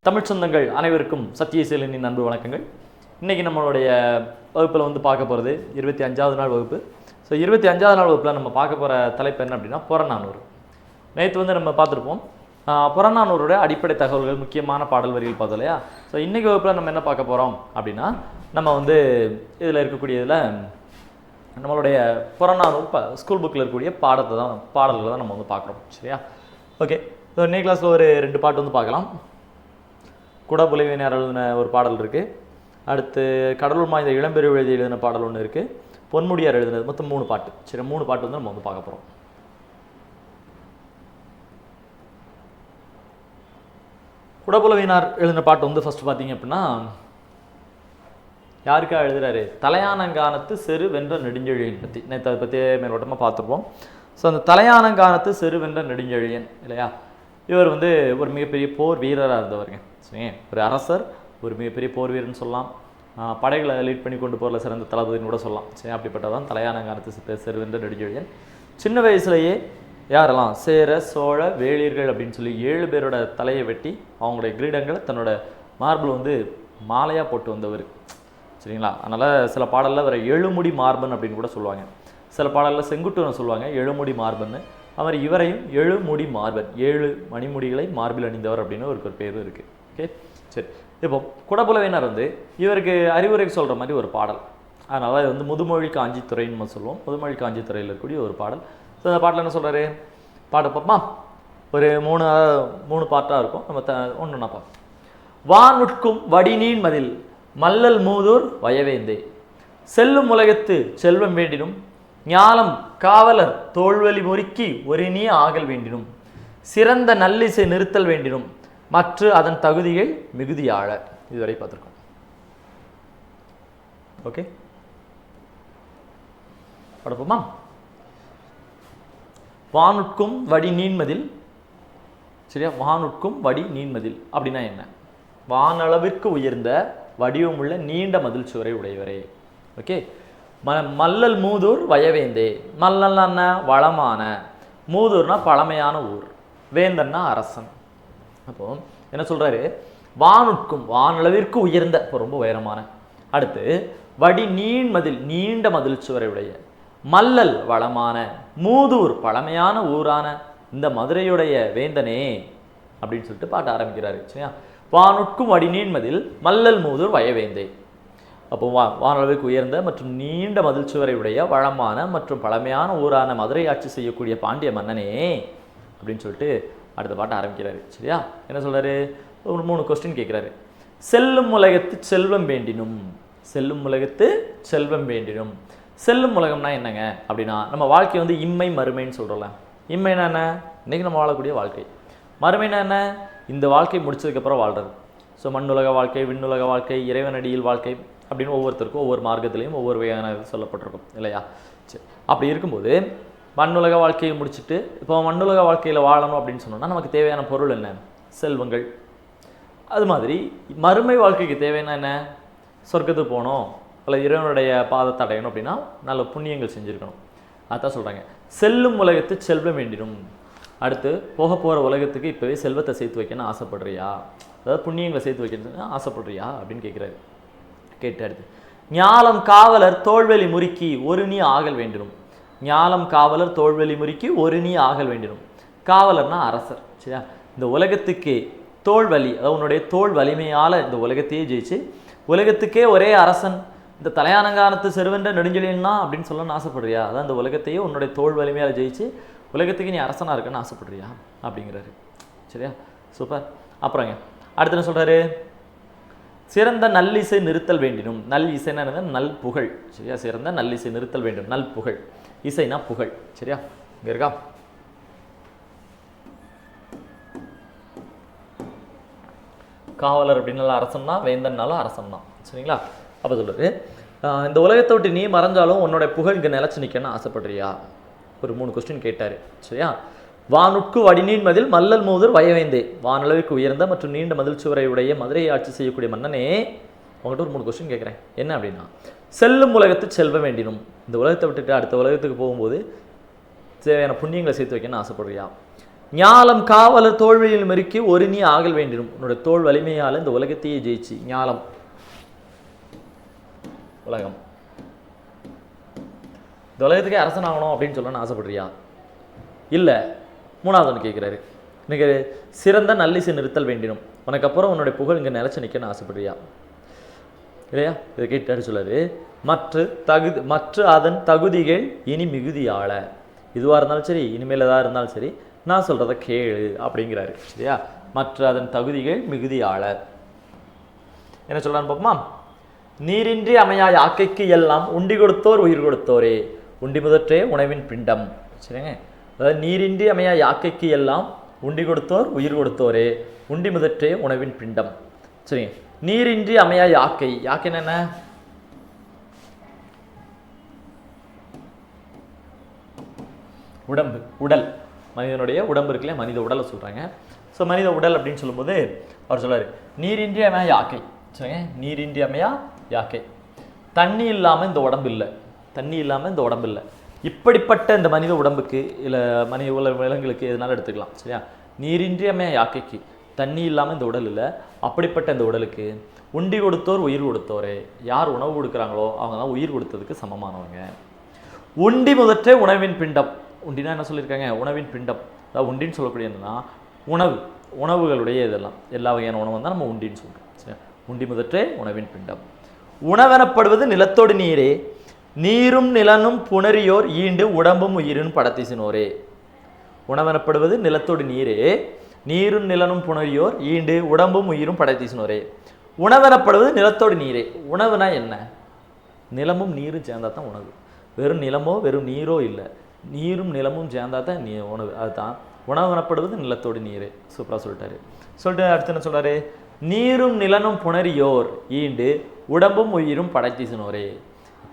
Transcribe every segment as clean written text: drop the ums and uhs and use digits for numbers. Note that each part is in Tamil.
தமிழ் சொந்தங்கள் அனைவருக்கும் சத்தியசீலனின் அன்பு வணக்கங்கள். இன்றைக்கி நம்மளுடைய வகுப்பில் பார்க்க போகிறது 25வது நாள் வகுப்பு. ஸோ 25வது நாள் வகுப்பில் நம்ம பார்க்க போகிற தலைப்பு என்ன அப்படின்னா புறநானூறு. நேற்று நம்ம பார்த்துருப்போம் புறநானூரோட அடிப்படை தகவல்கள், முக்கியமான பாடல் வரிகள் பார்த்தோம் இல்லையா. ஸோ இன்றைக்கி வகுப்பில் நம்ம என்ன பார்க்க போகிறோம் அப்படின்னா, நம்ம இதில் இருக்கக்கூடியதில் நம்மளுடைய புறநானூறு ஸ்கூல் புக்கில் இருக்கக்கூடிய பாடல்களை தான் நம்ம பார்க்குறோம். சரியா? ஓகே. ஸோ இன்னைக்கு கிளாஸில் ஒரு 2 பாட்டு பார்க்கலாம். குடபுலவினர் எழுதின ஒரு பாடல் இருக்குது. அடுத்து கடலூர் மாய்ந்த இளம்பெரு எழுதின பாடல் ஒன்று இருக்குது. பொன்முடியார் எழுதினது. மொத்தம் 3 பாட்டு. சரி, 3 பாட்டு நம்ம பார்க்க போகிறோம். குடபுலவினார் எழுதின பாட்டு ஃபஸ்ட்டு பார்த்தீங்க அப்படின்னா, யாருக்கா எழுதுறாரு? தலையானங்கானத்து செரு வென்ற நெடுஞ்செழியன் பற்றி. நேற்று அதை பற்றி மேலோட்டமாக பார்த்துருப்போம். ஸோ அந்த தலையானங்கானத்து செரு வென்ற நெடுஞ்செழியன் இல்லையா, இவர் ஒரு மிகப்பெரிய போர் வீரராக இருந்தவருங்க. சரி, ஒரு அரசர், ஒரு மிகப்பெரிய போர் வீரர்னு சொல்லலாம். படைகளை லீட் பண்ணி கொண்டு போகிற சிறந்த தளபதினு கூட சொல்லலாம். சரி, அப்படிப்பட்டதான் தலையானங்கானத்து செரு வென்ற நெடுஞ்செழியன். சின்ன வயசுலேயே யாரெல்லாம் சேர சோழ வேளிர்கள் அப்படின்னு சொல்லி 7 பேரோட தலையை வெட்டி அவங்களுடைய கிரீடங்களை தன்னோட மார்பிள் மாலையாக போட்டு வந்தவர். சரிங்களா? அதனால் சில பாடலில் வர எழுமுடி மார்பன் அப்படின்னு கூட சொல்லுவாங்க. சில பாடலில் செங்குட்டுவன் சொல்லுவாங்க எழுமுடி மார்பன்னு. அவர் இவரையும் எழுமுடி மார்பன், 7 மணிமுடிகளை மார்பில் அணிந்தவர் அப்படின்னு ஒரு பேர் இருக்குது. ஓகே, சரி. இப்போ குடபுலவினர் இவருக்கு அறிவுரை சொல்கிற மாதிரி ஒரு பாடல். அதனால் இது முதுமொழி காஞ்சித்துறைன்னு நம்ம சொல்லுவோம். முதுமொழி காஞ்சித்துறையில் இருக்கக்கூடிய ஒரு பாடல். ஸோ அந்த பாட்டில் என்ன சொல்கிறாரு? பாட பார்ப்போமா? ஒரு 3 பாட்டாக இருக்கும். நம்ம ஒன்றுனா பார்ப்போம். வானுட்கும் வடிநீன் மதில் மல்லல் மூதூர் வயவேந்தே, செல்லும் உலகத்து செல்வம் வேண்டினும் ஞாலம் காவலர் தோல்வலி முறுக்கி ஒரு நீ ஆகல் வேண்டினும் சிறந்த நல்லிசை நிறுத்தல் வேண்டினும் மற்ற அதன் தகுதியை மிகுதியாழ. இதுவரை பார்த்துருக்கோம். ஓகே, படுப்போமா? வானுட்கும் வடி நீன்மதில். சரியா? வானுட்கும் வடி நீன்மதில் அப்படின்னா என்ன? வானளவிற்கு உயர்ந்த வடிவமுள்ள நீண்ட மதில் சுவரை உடையவரே. ஓகே. மல்லல் மூதூர் வயவேந்தே. மல்லல்னா வளமான, மூதூர்னா பழமையான ஊர், வேந்தன்னா அரசன். அப்போ என்ன சொல்றாரு? வானுட்கும் வானளவிற்கு உயர்ந்த, இப்போ ரொம்ப உயரமான. அடுத்து வடி நீண் மதில் நீண்ட மதில் சுவரை உடைய, மல்லல் வளமான, மூதூர் பழமையான ஊரான இந்த மதுரையுடைய வேந்தனே அப்படின்னு சொல்லிட்டு பாட்ட ஆரம்பிக்கிறாரு. சரியா? வானுட்கும் வடி நீண்மதில் மல்லல் மூதூர் வயவேந்தே. அப்போ வானளவுக்கு உயர்ந்த மற்றும் நீண்ட மதில் சுவரை உடைய வளமான மற்றும் பழமையான ஊரான மதுரை ஆட்சி செய்யக்கூடிய பாண்டிய மன்னனே அப்படின்னு சொல்லிட்டு அடுத்த பாட்டை ஆரம்பிக்கிறாரு. சரியா? என்ன சொல்றாரு? ஒரு 3 கொஸ்டின் கேட்குறாரு. செல்லும் உலகத்து செல்வம் வேண்டினும். செல்லும் உலகத்து செல்வம் வேண்டினும். செல்லும் உலகம்னா என்னங்க அப்படின்னா, நம்ம வாழ்க்கை இம்மை மறுமைன்னு சொல்கிறோம்ல. இம்மைனா என்ன? இன்றைக்கி நம்ம வாழக்கூடிய வாழ்க்கை. மறுமைனா என்ன? இந்த வாழ்க்கை முடிச்சதுக்கப்புறம் வாழ்கிறது. ஸோ மண்ணுலக வாழ்க்கை, விண்ணுலக வாழ்க்கை, இறைவனடியில் வாழ்க்கை அப்படின்னு ஒவ்வொருத்தருக்கும் ஒவ்வொரு மார்க்கத்திலையும் ஒவ்வொரு வகையான சொல்லப்பட்டிருக்கும் இல்லையா? சரி, அப்படி இருக்கும்போது மண்ணுலக வாழ்க்கையை முடிச்சுட்டு இப்போ மண்ணுலக வாழ்க்கையில் வாழணும் அப்படின்னு சொன்னோம்னா நமக்கு தேவையான பொருள் என்ன? செல்வங்கள். அது மாதிரி மறுமை வாழ்க்கைக்கு தேவையான என்ன? சொர்க்கத்துக்கு போகணும், அல்ல இறைவனுடைய பாதத்தை அடையணும் அப்படின்னா நல்ல புண்ணியங்கள் செஞ்சுருக்கணும். அதான் சொல்கிறாங்க செல்லும் உலகத்து செல்வம் வேண்டினும். அடுத்து போக போகிற உலகத்துக்கு இப்போவே செல்வத்தை சேர்த்து வைக்கணும்னு ஆசைப்படுறியா? அதாவது புண்ணியங்களை சேர்த்து வைக்கணும்னு ஆசைப்படுறியா அப்படின்னு கேட்குறாரு. கேட்டு அடுத்து ஞாலம் காவலர் தோல்வெளி முறுக்கி ஒரு நீ ஆகல் வேண்டினும். ஞாலம் காவலர் தோல்வெளி முறுக்கி ஒரு நீ ஆகல் வேண்டினும். காவலர்னா அரசர். சரியா? இந்த உலகத்துக்கே தோல்வலி, அதாவது உன்னுடைய தோல் வலிமையால் இந்த உலகத்தையே ஜெயிச்சு உலகத்துக்கே ஒரே அரசன் இந்த தலையானங்கானத்து செருவென்ற நெடுஞ்செழியன்னா அப்படின்னு சொல்லணும்னு ஆசைப்படுறியா? அதான் இந்த உலகத்தையே உன்னுடைய தோல் வலிமையால் ஜெயிச்சு உலகத்துக்கு நீ அரசனாக இருக்குன்னு ஆசைப்படுறியா அப்படிங்கிறாரு. சரியா? சூப்பர். அப்புறங்க அடுத்து என்ன சொல்கிறாரு? சிறந்த நல்லிசை நிறுத்தல் வேண்டினும். நல் இசைன்னா நல் புகழ். சரியா? சிறந்த நல்லிசை நிறுத்தல் வேண்டும். நல் புகழ், இசைனா புகழ். சரியா? இங்கே இருக்கா? காவலர் அப்படின்னாலும் அரசன் தான், வேந்தன்னாலும் அரசன் தான். சரிங்களா? அப்போ சொல்லுறது இந்த உலகத்தை விட்டு நீ மறைஞ்சாலும் உன்னோட புகழ் இங்கே நிலச்சி நிற்கணும்னு ஆசைப்படுறியா? ஒரு 3 கொஸ்டின் கேட்டார். சரியா? வானுட்கு வடிநீன் மதில் மல்லல் மூதூர் வயவேந்தே. வானளவுக்கு உயர்ந்த மற்றும் நீண்ட மதில் சுவரை உடைய மதுரையை ஆட்சி செய்யக்கூடிய மன்னனே, உங்கள்கிட்ட ஒரு 3 கொஸ்டின் கேட்குறேன். என்ன அப்படின்னா, செல்லும் உலகத்து செல்வ வேண்டினும். இந்த உலகத்தை விட்டுட்டு அடுத்த உலகத்துக்கு போகும்போது தேவையான புண்ணியங்களை சேர்த்து வைக்கணும்னு ஆசைப்படுறியா? ஞாலம் காவலர் தோல்வியில் மெருக்கி ஒரு நீ ஆகல் வேண்டிடும். உன்னோட தோல் வலிமையால் இந்த உலகத்தையே ஜெயிச்சு. ஞாலம் உலகம். இந்த உலகத்துக்கே அரசன் ஆகணும் அப்படின்னு சொல்லணும்னு ஆசைப்படுறியா? இல்லை. மூணாவது ஒன்று கேட்குறாரு, எனக்கு சிறந்த நல்லிசை நிறுத்தல் வேண்டிடும். உனக்கு அப்புறம் உன்னுடைய புகழ் இங்கே நிலச்சி நிற்கன்னு ஆசைப்படுறியா? இல்லையா? இதை கேட்டாரு சொல்லாரு, மற்ற அதன் தகுதிகள் இனி மிகுதியாள. இதுவாக இருந்தாலும் சரி, இனிமேல் எதாக இருந்தாலும் சரி, நான் சொல்கிறத கேளு அப்படிங்கிறாரு. சரியா? மற்ற அதன் தகுதிகள் மிகுதியாள. என்ன சொல்கிறான்னு பார்ப்போமா? நீரின்றி அமையா யாக்கைக்கு எல்லாம் உண்டி கொடுத்தோர் உயிர் கொடுத்தோரே. உண்டி முதற்றே உணவின் பிண்டம். சரிங்க? அதாவது நீரின்றி அமையா யாக்கைக்கு எல்லாம் உண்டி கொடுத்தோர் உயிர் கொடுத்தோரே. உண்டி முதற்றே உணவின் பிண்டம். சரிங்க? நீரின்றி அமையா யாக்கை. யாக்கைன்னு என்ன? உடம்பு, உடல். மனிதனுடைய உடம்பு இருக்குல்ல, மனித உடலை சொல்கிறாங்க. ஸோ மனித உடல் அப்படின்னு சொல்லும்போது அவர் சொல்றாரு, நீரின்றி அமையா யாக்கை. சரிங்க? நீரின்றி அமையா யாக்கை. தண்ணி இல்லாமல் இந்த உடம்பு இல்லை. தண்ணி இல்லாமல் இந்த உடம்பு இல்லை. இப்படிப்பட்ட இந்த மனித உடம்புக்கு இல்லை மனித விலங்குகளுக்கு எதனால எடுத்துக்கலாம். சரியா? நீரின்றி அமையா யாக்கைக்கு, தண்ணி இல்லாமல் இந்த உடல் இல்லை. அப்படிப்பட்ட இந்த உடலுக்கு உண்டி கொடுத்தோர் உயிர் கொடுத்தோரே. யார் உணவு கொடுக்குறாங்களோ அவங்க தான் உயிர் கொடுத்ததுக்கு சமமானவங்க. உண்டி முதற்றே உணவின் பிண்டம். உண்டினா என்ன சொல்லியிருக்காங்க? உணவின் பிண்டம். அதாவது உண்டின்னு சொல்லக்கூடிய என்னன்னா உணவுகளுடைய இதெல்லாம் எல்லா வகையான உணவு தான் நம்ம உண்டின்னு சொல்கிறோம். சரி? உண்டி முதற்றே உணவின் பிண்டம். உணவெனப்படுவது நிலத்தோடு நீரே. நீரும் நிலனும் புணரியோர் ஈண்டு உடம்பும் உயிரும் படத்திசினோரே. உணவெனப்படுவது நிலத்தோடு நீரே. நீரும் நிலனும் புணரியோர் ஈண்டு உடம்பும் உயிரும் படைத்தீசினோரே. உணவெனப்படுவது நிலத்தோடு நீரே. உணவுனா என்ன? நிலமும் நீரும் சேர்ந்தா தான் உணவு. வெறும் நிலமோ வெறும் நீரோ இல்லை, நீரும் நிலமும் சேர்ந்தா தான் உணவு. அதுதான் உணவெனப்படுவது நிலத்தோடு நீரே. சூப்பராக சொல்லிட்டாரு. சொல்லிட்டு அடுத்து என்ன சொல்றாரு? நீரும் நிலனும் புணரியோர் ஈண்டு உடம்பும் உயிரும் படைத்தீசினோரே.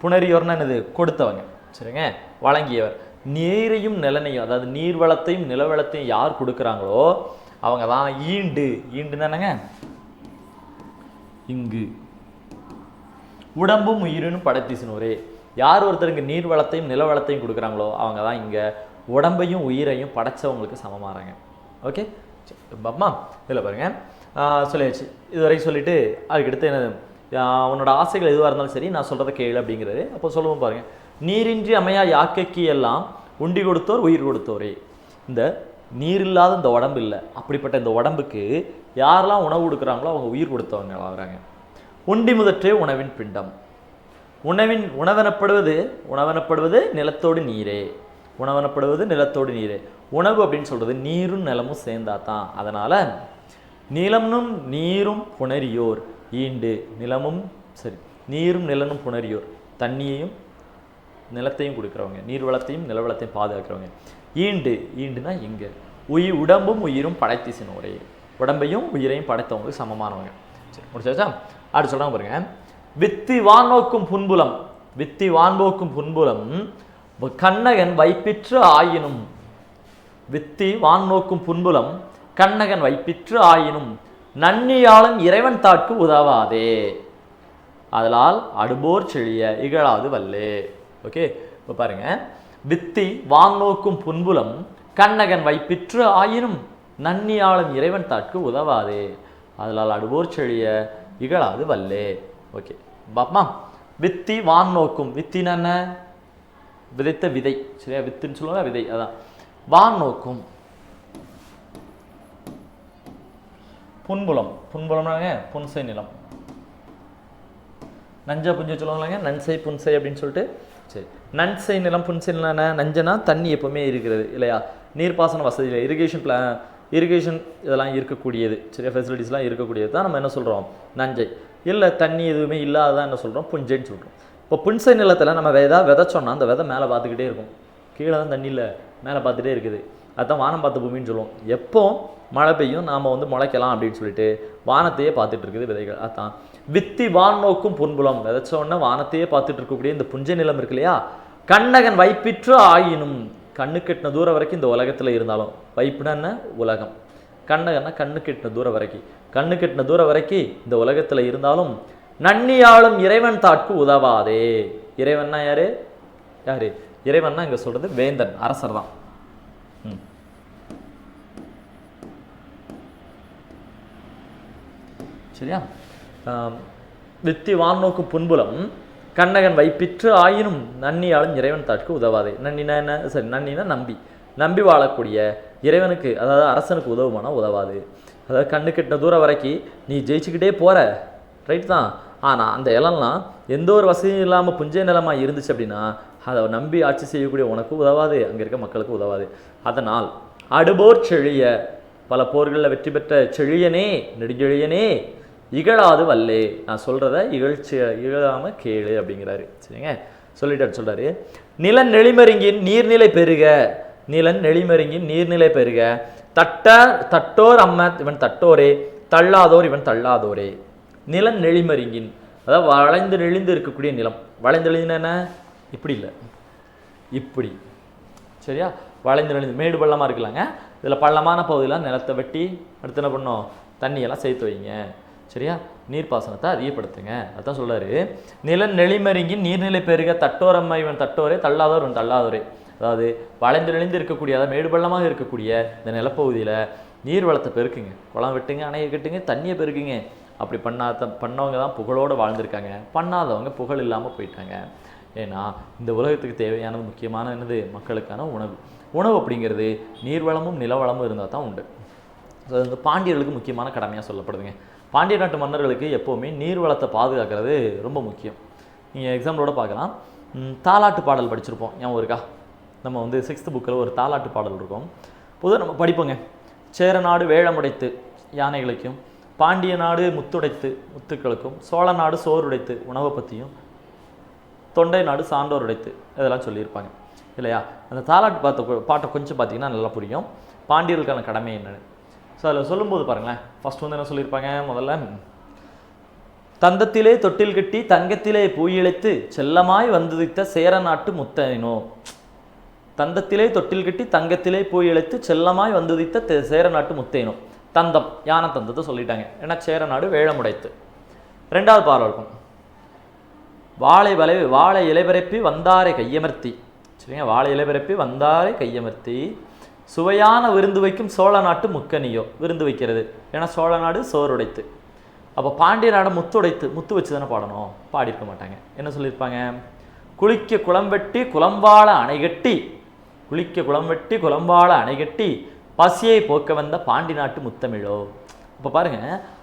புணரியோர்னா என்னது? கொடுத்தவங்க. சரிங்க? வழங்கியவர். நீரையும் நிலனையும், அதாவது நீர் வளத்தையும் நில வளத்தையும் யார் கொடுக்குறாங்களோ அவங்க தான் ஈண்டு. ஈண்டுன்னு என்னங்க? இங்கு உடம்பும் உயிரினும் படைத்தீசினோரே. யார் ஒருத்தருக்கு நீர் வளத்தையும் நில வளத்தையும் கொடுக்குறாங்களோ அவங்க தான் இங்கே உடம்பையும் உயிரையும் படைச்சவங்களுக்கு சமமாறாங்க. ஓகே, பாப்பா இதில் பாருங்க சொல்லியாச்சு. இதுவரைக்கும் சொல்லிட்டு அதுக்கடுத்து என்ன, உன்னோட ஆசைகள் எதுவாக இருந்தாலும் சரி நான் சொல்கிறத கேளு அப்படிங்கிறது. அப்போ சொல்லுவோம் பாருங்க, நீரின்றி அமையா யாக்கைக்கு எல்லாம் உண்டி கொடுத்தோர் உயிர் கொடுத்தோரே. இந்த நீர் இல்லாத இந்த உடம்பு இல்லை, அப்படிப்பட்ட இந்த உடம்புக்கு யாரெல்லாம் உணவு கொடுக்குறாங்களோ அவங்க உயிர் கொடுத்தவங்க ஆகிறாங்க. உண்டி முதற்றே உணவின் பிண்டம். உணவெனப்படுவது நிலத்தோடு நீரே. உணவெனப்படுவது நிலத்தோடு நீரே. உணவு அப்படின்னு சொல்றது நீரும் நிலமும் சேர்ந்தா தான். அதனால நிலமும் நீரும் புணரியோர் ஈண்டு. நிலமும் சரி, நீரும் நிலனும் புணரியோர், தண்ணியையும் நிலத்தையும் கொடுக்குறவங்க, நீர் வளத்தையும் நில வளத்தையும் பாதுகாக்கிறவங்க. ஈண்டுனா இங்கே உடம்பும் உயிரும் படைத்தீசினோரே. உடம்பையும் உயிரையும் படைத்தவங்களுக்கு சமமானவங்க. சரி, முடிச்சாச்சா? அப்படி சொல்றாங்க பாருங்க, வித்தி வானோக்கும் புன்புலம். வித்தி வான்போக்கும் புன்புலம் கண்ணகன் வைப்பிற்று ஆயினும். வித்தி வானோக்கும் புன்புலம் கண்ணகன் வைப்பிற்று ஆயினும் நன்னியாலும் இறைவன் தாட்கு உதவாதே. அதனால் அடுபோர் செழிய இகழாது வல்லே. ஓகே, இப்போ பாருங்க, வித்தி வானோக்கும் புன்புலம் கண்ணகன் வைப்பிற்று ஆயினும் நன்னியாலும் இறைவன் தாட்கு உதவாதே. அதனால் அடுபோர் செழிய இகழாது வல்லே. ஓகே பாப்பா, வித்தி வான் நோக்கும். வித்தின்னு என்ன? விதைத்த விதை. சரியா? வித்துன்னு சொல்லுவாங்க, விதை. அதான் வான் நோக்கும். புன்புலம். புன்புலம்னாங்க புன்சை நிலம். நஞ்சை புஞ்சை சொல்லுவாங்களாங்க, நன்சை புன்சை அப்படின்னு சொல்லிட்டு. சரி, நன்சை நிலம் புன்சை நிலம் என்ன? நஞ்சனா தண்ணி எப்பவுமே இருக்கிறது இல்லையா? நீர்ப்பாசன வசதியில் இரிகேஷன் இதெல்லாம் இருக்கக்கூடியது. சரியா? ஃபெசிலிட்டிஸ்லாம் இருக்கக்கூடியது தான் நம்ம என்ன சொல்கிறோம்? நஞ்சை. இல்லை தண்ணி எதுவுமே இல்லாததான் என்ன சொல்கிறோம்? புஞ்சைன்னு சொல்கிறோம். இப்போ புன்சை நிலத்தில் நம்ம விதைச்சோன்னா அந்த விதை மேலே பார்த்துக்கிட்டே இருக்கும். கீழே தான் தண்ணி இல்லை, மேலே பார்த்துட்டே இருக்குது. அதுதான் வானம் பார்த்த பூமின்னு சொல்லுவோம். எப்போ மழை பெய்யும் நாம் முளைக்கலாம் அப்படின்னு சொல்லிட்டு வானத்தையே பார்த்துட்டு இருக்குது விதைகள். அதுதான் வித்தி வான் நோக்கும் புன்புலம். விதைச்சோன்னா வானத்தையே பார்த்துட்டு இருக்கக்கூடிய இந்த புஞ்சை நிலம் இருக்கு இல்லையா? கண்ணகன் வைப்பிற்று ஆயினும். கண்ணு கெட்டின தூரம் வரைக்கும் இந்த உலகத்தில் இருந்தாலும், வைப்புனா என்ன? உலகம். கண்ணகன்னா கண்ணு கெட்டின தூரம் வரைக்கும், கண்ணு கெட்டின தூரம் வரைக்கும் இந்த உலகத்தில் இருந்தாலும் நன்னியாலும் இறைவன் தாட்கு உதவாதே. இறைவன்னா யாரு? இறைவன்னா இங்கே சொல்றது வேந்தன், அரசர் தான். சரியா? வித்தி வானோக்கு புன்புலம் கண்ணகன் வைப்பிற்று ஆயினும் நன்னியாலும் இறைவன் தாட்கு உதவாதே. நன்னினா என்ன? சரி, நன்னினா நம்பி வாழக்கூடிய இறைவனுக்கு, அதாவது அரசனுக்கு உதவுமானா உதவாது. அதாவது கண்ணு கெட்டின தூரம் வரைக்கும் நீ ஜெயிச்சுக்கிட்டே போகிற, ரைட் தான். ஆனால் அந்த இலம்லாம் எந்த ஒரு வசதியும் இல்லாமல் புஞ்சை நிலமாக இருந்துச்சு அப்படின்னா அதை நம்பி ஆட்சி செய்யக்கூடிய உனக்கு உதவாது, அங்கே இருக்க மக்களுக்கு உதவாது. அதனால் அடுபோர் செழிய, பல போர்களில் வெற்றி பெற்ற செழியனே, நெடுஞ்செழியனே, இகழாது வல்லே, நான் சொல்கிறத இகழாமல் கேளு அப்படிங்கிறாரு. சரிங்க, சொல்லிட்டு சொல்கிறாரு, நிலன் நெளிமருங்கின் நீர்நிலை பெருக, நிலன் நெளிமருங்கின் நீர்நிலை பெருக, தட்டோர் அம்ம இவன் தட்டோரே, தள்ளாதோர் இவன் தள்ளாதோரே. நிலன் நெளிமருங்கின், அதாவது வளைந்து நெளிந்து இருக்கக்கூடிய நிலம். வளைந்து நெளிந்து என்ன? இப்படி இல்லை, இப்படி. சரியா? வளைந்து நெளிந்து மேடு பள்ளமாக இருக்கலாங்க. இதில் பள்ளமான பகுதியெலாம் நிலத்தை வெட்டி அடுத்து என்ன பண்ணோம்? தண்ணியெல்லாம் சேர்த்து வைங்க. சரியா? நீர்ப்பாசனத்தை அதிகப்படுத்துங்க. அதான் சொல்றாரு, நிலன் நெளிமருங்கின் நீர்நிலை பெருக, தட்டோரம்மா இவன் தட்டோரே, தள்ளாதோர் இவன் தள்ளாதோரே. அதாவது வளைந்து நெளிந்து இருக்கக்கூடிய, அதாவது மேடு பள்ளமாக இருக்கக்கூடிய இந்த நிலப்பகுதியில் நீர் வளத்தை பெருக்குங்க, குளம் வெட்டுங்க, அணையை கட்டுங்க, தண்ணியை பெருக்குங்க. அப்படி பண்ணவங்க தான் புகழோடு வாழ்ந்திருக்காங்க, பண்ணாதவங்க புகழ் இல்லாமல் போயிட்டாங்க. ஏன்னா இந்த உலகத்துக்கு தேவையானது முக்கியமான என்னது? மக்களுக்கான உணவு. உணவு அப்படிங்கிறது நீர்வளமும் நிலவளமும் இருந்தால் தான் உண்டு. அது வந்து பாண்டியர்களுக்கு முக்கியமான கடமையாக சொல்லப்படுதுங்க. பாண்டிய நாட்டு மன்னர்களுக்கு எப்போவுமே நீர் வளத்தை பாதுகாக்கிறது ரொம்ப முக்கியம். நீங்கள் எக்ஸாம்பிளோட பார்க்கலாம். தாலாட்டு பாடல் படிச்சிருப்போம், ஞாபகம் இருக்கா? நம்ம வந்து 6th புக்கில் ஒரு தாலாட்டு பாடல் இருக்கும். பொதுவாக நம்ம படிப்போங்க. சேர நாடு வேழமுடைத்து யானைகளுக்கும், பாண்டிய நாடு முத்துடைத்து முத்துக்களுக்கும், சோழ நாடு சோறுடைத்து உணவை பற்றியும், தொண்டை நாடு சான்றோர் உடைத்து இதெல்லாம் சொல்லியிருப்பாங்க இல்லையா? அந்த தாலாட்டு பாட்டை கொஞ்சம் பார்த்தீங்கன்னா நல்லா புரியும் பாண்டியர்களுக்கான கடமை என்னன்னு. ஸோ அதில் சொல்லும்போது பாருங்களேன், ஃபர்ஸ்ட் வந்து என்ன சொல்லியிருப்பாங்க? முதல்ல, தந்தத்திலே தொட்டில் கட்டி தங்கத்திலே பூயிழைத்து செல்லமாய் வந்துதித்த சேர நாட்டு முத்தனோ. தந்தத்திலே தொட்டில் கட்டி தங்கத்திலே பூயிழைத்து செல்லமாய் வந்துதித்த சேர நாட்டு முத்தேனோ. தந்தம், யானை தந்தத்தை சொல்லிட்டாங்க, ஏன்னா சேர நாடு வேழமுடைத்து. ரெண்டாவது பாடல் இருக்கும், வாழை இலைபரப்பி வந்தாரை கையமர்த்தி. சரிங்க, வாழை இலைபரப்பி வந்தாரை கையமர்த்தி சுவையான விருந்து வைக்கும் சோழ நாட்டு முக்கனியோ. விருந்து வைக்கிறது, ஏன்னா சோழ நாடு சோறுடைத்து. அப்போ பாண்டிய நாடு முத்துடைத்து, முத்து வச்சு தானே பாடணும், பாடியிருக்க மாட்டாங்க. என்ன சொல்லியிருப்பாங்க? குளிக்க குளம் வெட்டி குளம்பாள அணைகட்டி, குளிக்க குளம் வெட்டி குளம்பாள அணைகட்டி பசியை போக்க வந்த பாண்டி நாட்டு முத்தமிழோ. இப்போ பாருங்க,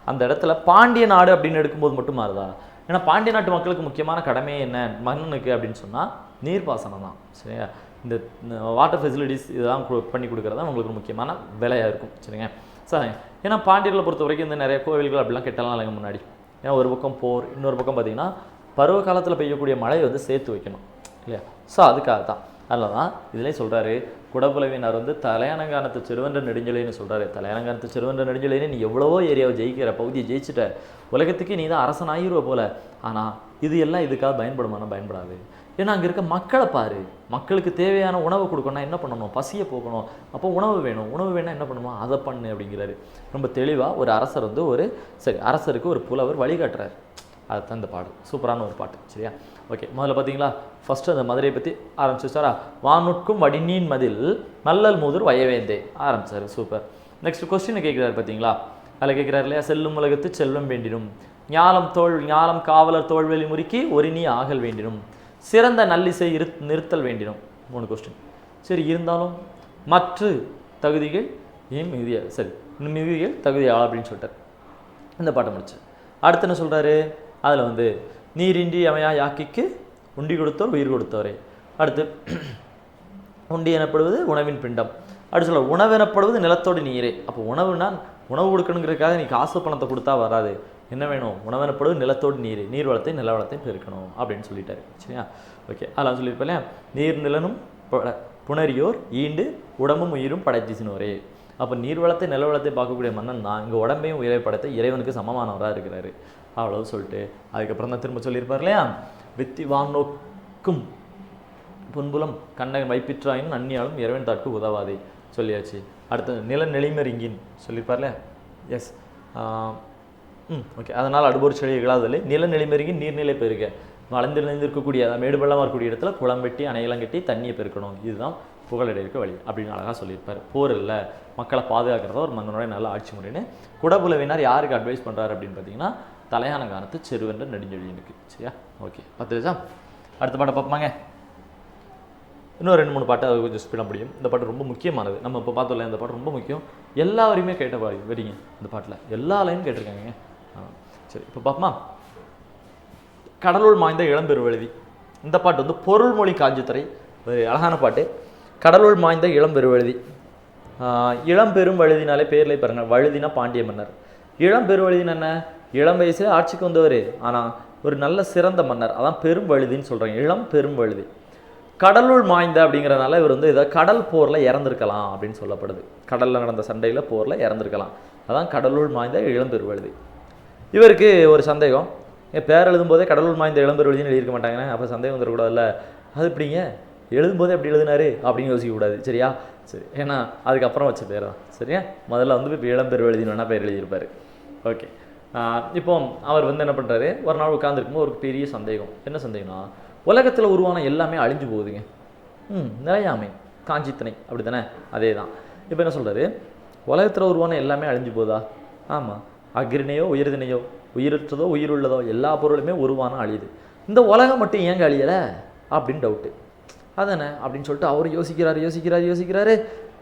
அந்த இடத்துல பாண்டிய நாடு அப்படின்னு எடுக்கும்போது மட்டும் மாறுதா? ஏன்னா பாண்டிய நாட்டு மக்களுக்கு முக்கியமான கடமை என்ன மன்னனுக்கு அப்படின்னு சொன்னால் நீர்ப்பாசனம் தான். சரியா? இந்த வாட்டர் ஃபெசிலிட்டிஸ் இதெல்லாம் பண்ணி கொடுக்குறது தான் உங்களுக்கு முக்கியமான வேலையாக இருக்கும். சரிங்க சார்? ஏன்னா பாண்டியர்களை பொறுத்த வரைக்கும் இந்த நிறைய கோவில்கள் அப்படிலாம் கெட்டலாம் இல்லைங்க முன்னாடி. ஏன்னா ஒரு பக்கம் போர், இன்னொரு பக்கம் பார்த்தீங்கன்னா பருவ காலத்தில் பெய்யக்கூடிய மழையை வந்து சேர்த்து வைக்கணும் இல்லையா? ஸோ அதுக்காக தான். அதில் தான் இதிலே சொல்கிறாரு, குடப்புலவினார் வந்து தலையானங்கானத்து சிறுவன்ற நெடுஞ்சலைன்னு சொல்கிறாரு. தலையானங்கானத்து சிறுவன்ற நெடுஞ்சலைன்னு நீ எவ்வளவோ ஏரியாவை ஜெயிக்கிற, பகுதியை ஜெயிச்சுட்ட, உலகத்துக்கு நீ தான் அரசன் ஆகிருவ போல. ஆனால் இது எல்லாம் இதுக்காக பயன்படுமானா பயன்படாது. ஏன்னா அங்கே இருக்க மக்களை பாரு, மக்களுக்கு தேவையான உணவு கொடுக்கணும்னா என்ன பண்ணணும்? பசியை போக்கணும். அப்போ உணவு வேணும், உணவு வேணால் என்ன பண்ணணுமா? அதை பண்ணு அப்படிங்கிறாரு. ரொம்ப தெளிவாக ஒரு அரசர் வந்து அரசருக்கு ஒரு புலவர் வழிகாட்டுறாரு. அதை தான் இந்த பாடல், சூப்பரான ஒரு பாட்டு. சரியா? ஓகே, முதல்ல பார்த்தீங்களா, ஃபஸ்ட்டு அந்த மதுரையை பற்றி ஆரம்பிச்சிச்சாரா? வானுட்கும் வடிநீன் மதில் மல்லல் மூதூர் வயவேந்தே ஆரம்பிச்சாரு. சூப்பர். நெக்ஸ்ட் கொஸ்டின் கேட்குறாரு பார்த்தீங்களா? அதில் கேட்குறாரு இல்லையா, செல்லும் உலகத்து செல்வம் வேண்டினும், ஞாலம் காவலர் தோல்வெளி முறுக்கி ஒரு நீ ஆகல் வேண்டினும், சிறந்த நல்லிசை நிறுத்தல் வேண்டினும். 3 கொஸ்டின். சரி, இருந்தாலும் மற்ற தகுதிகள் மிகுதியாக, சரி மிகுதிகள் தகுதியாளர் அப்படின்னு சொல்லிட்டார். இந்த பாட்டை முடிச்சு அடுத்து என்ன சொல்கிறாரு? அதில் வந்து நீரின்றி அமையா யாக்கிக்கு உண்டி கொடுத்தோர் உயிர் கொடுத்தோரே. அடுத்து உண்டி எனப்படுவது உணவின் பிண்டம். அடுத்து சொல்ல உணவு எனப்படுவது நிலத்தோடு நீரே. அப்போ உணவுனா உணவு கொடுக்கணுங்கிறதுக்காக நீ காசு பணத்தை கொடுத்தா வராது. என்ன வேணும்? உணவு எனப்படுவது நிலத்தோடு நீரே, நீர் வளத்தை நில வளத்தை பெருக்கணும் அப்படின்னு சொல்லிட்டாரு. சரியா? ஓகே, அதெல்லாம் சொல்லியிருப்பேன் இல்லையா? நீர் நிலனும் புணரியோர் ஈண்டு உடம்பும் உயிரும் படைத்திசினோரே. அப்போ நீர்வளத்தை நில வளத்தை பார்க்கக்கூடிய மன்னன் தான் இங்கே உடம்பையும் உயிரை படைத்த இறைவனுக்கு சமமானவராக இருக்கிறாரு. அவ்வளவு சொல்லிட்டு அதுக்கப்புறம் தான் திரும்ப சொல்லியிருப்பார் இல்லையா, வித்தி வானோக்கும் புன்புலம் கண்ணகன் வைப்பிற்றாயினும் நன்னியாலும் இறைவன் தாட்கு உதவாதே சொல்லியாச்சு. அடுத்து நில நெளிமருங்கின் சொல்லியிருப்பார் இல்லையா? எஸ். ஓகே, அதனால் அடுபோர் செடி இகழாதலை நில நெளிமருங்கின் நீர்நிலை பெருக, வளர்ந்து நிலைந்திருக்கக்கூடிய மேடு பள்ளமாக இருக்கக்கூடிய இடத்துல குளம் வெட்டி அணையெல்லாம் கட்டி தண்ணியை பெருக்கணும். இதுதான் புகழடைக்கு வழி அப்படின்னு அழகாக சொல்லியிருப்பார். போர் இல்லை, மக்களை பாதுகாக்கிறதா ஒரு மன்னனுடைய நல்ல ஆட்சி முறைன்னு. குடபுலவினார் யாருக்கு அட்வைஸ் பண்ணுறாரு அப்படின்னு பார்த்தீங்கன்னா தலையான காலத்து செருவென்ற நெடுஞ்செழியனுக்கு. சரியா? ஓகே, பார்த்துச்சா? அடுத்த பாட்டை பார்ப்பாங்க. இன்னும் 2-3 பாட்டு அது கொஞ்சம் ஸ்பீடாக முடியும். இந்த பாட்டு ரொம்ப முக்கியமானது. நம்ம இப்போ பார்த்தோம்ல, இந்த பாட்டு ரொம்ப முக்கியம். எல்லா வரையுமே கேட்ட வரீங்க இந்த பாட்டில், எல்லா லைனும் கேட்டிருக்காங்க. சரி, இப்போ பார்ப்போமா? கடலுள் மாய்ந்த இளம்பெருவழுதி. இந்த பாட்டு வந்து பொருள்மொழி காஞ்சித்துறை, ஒரு அழகான பாட்டு. கடலுள் மாய்ந்த இளம்பெருவழுதி. இளம்பெரும் வழுதினாலே பேர்ல பாருங்க, வழுதினா பாண்டிய மன்னர். இளம்பெருவழுதின்னு என்ன? இளம் வயசுல ஆட்சிக்கு வந்தவர், ஆனால் ஒரு நல்ல சிறந்த மன்னர். அதான் பெரும் வழுதின்னு சொல்கிறாங்க, இளம் பெரும் வழுதி. கடலுள் மாய்ந்த அப்படிங்கிறனால இவர் வந்து இதை கடல் போரில் இறந்துருக்கலாம் அப்படின்னு சொல்லப்படுது. கடலில் நடந்த சண்டையில் போரில் இறந்துருக்கலாம். அதான் கடலுள் மாய்ந்த இளம்பெருவழுதி. இவருக்கு ஒரு சந்தேகம், பேர் எழுதும்போதே கடலுள் மாய்ந்த இளம்பெருவழுதின்னு எழுதியிருக்க மாட்டாங்கன்னு. அப்போ சந்தேகம் வந்துடக்கூடாதுல்ல, அது எப்படிங்க எழுதும்போதே எப்படி எழுதினாரு அப்படின்னு யோசிக்கக்கூடாது. சரியா? சரி, ஏன்னா அதுக்கப்புறம் வச்ச பேர் தான். சரியா? முதல்ல வந்து இப்போ இளம்பெருவழுதின்னு வேணால் பேர் எழுதியிருப்பார். ஓகே, இப்போ அவர் வந்து என்ன பண்ணுறாரு, ஒரு நாள் உட்காந்துருக்கும்போது ஒரு பெரிய சந்தேகம். என்ன சந்தேகம்னா, உலகத்தில் உருவான எல்லாமே அழிஞ்சு போகுதுங்க. நிலையாமை காஞ்சித்தனை அப்படி தானே? அதே தான். இப்போ என்ன சொல்கிறாரு, உலகத்தில் உருவான எல்லாமே அழிஞ்சு போதா? ஆமாம். அக்ரிணையோ உயிர்தினையோ, உயிரற்றதோ உயிருள்ளதோ எல்லா பொருளுமே உருவான அழியுது. இந்த உலகம் மட்டும் ஏங்க அழியலை அப்படின்னு டவுட்டு. அதானே அப்படின்னு சொல்லிட்டு அவர் யோசிக்கிறாரு.